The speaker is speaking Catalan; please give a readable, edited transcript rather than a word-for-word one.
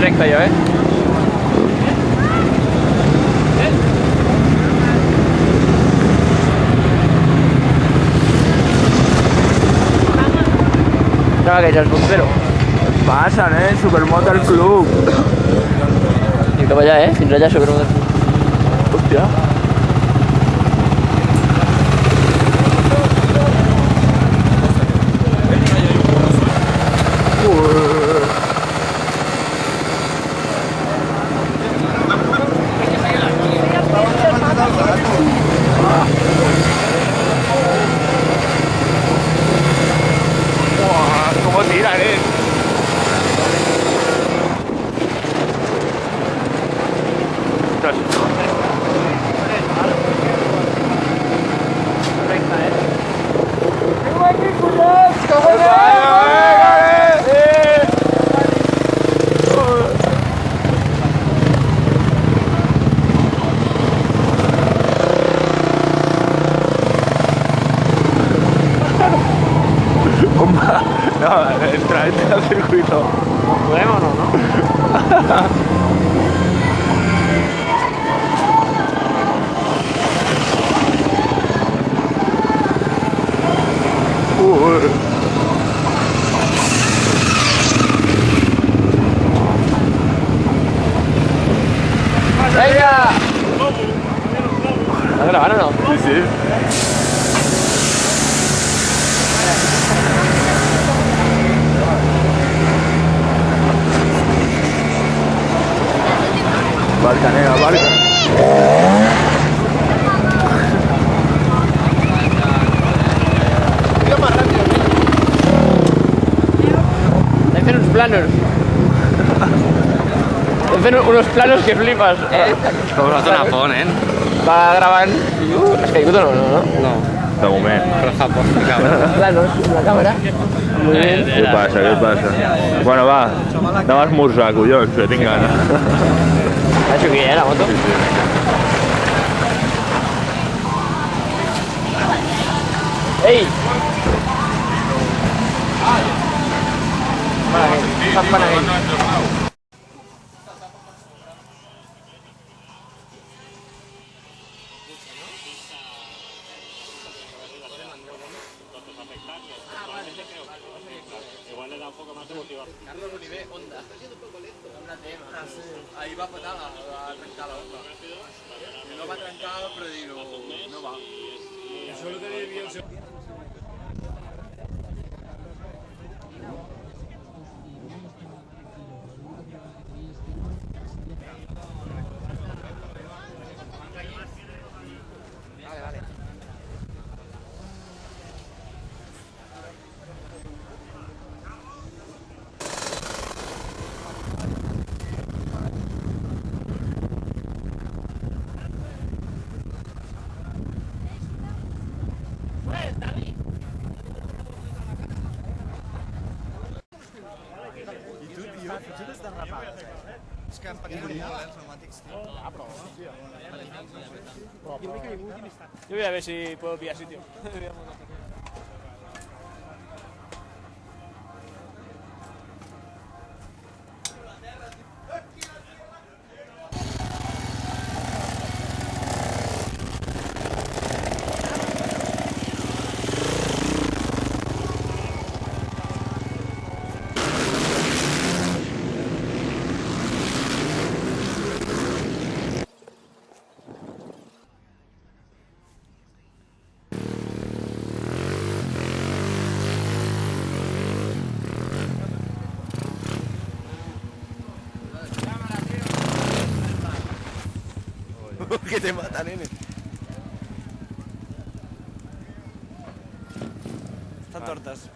recta jo, No, que ja els puc fer-ho. Passa, nen, Supermotor Club. I cap allà, fins allà Supermotor Club. Hòstia. ¿Cómo tira, No, entra al circuito. ¿Podemos o no? ¡Venga! ¿Estás grabando o no? Sí, sí. Barca, nena, barca. Estem fent uns planos. Estem fent unos planos que flipes. Com us una por, nen? Va gravant. Has caigut o no? No. De moment. Però fa por de cabra. Planos, la càmera. Muy bien. Què passa, què passa? Bueno, va, anem a esmorzar, collons, que tinc gana. Això aquí, la moto? Ei! Sant Panaguell. Igual le da un poco más de motivación. Carlos Oliver, Honda. Está siendo un poco lento. Una tema. Ah, sí. Ahí va fatal a trencar la Honda. No va a trencar, però digo, no va. Eso lo tenéis bien. És que han patit molt, els pneumàtics, tio. Yo voy a ver si puedo pillar sitio. Que te mata, nene. Estan tortes.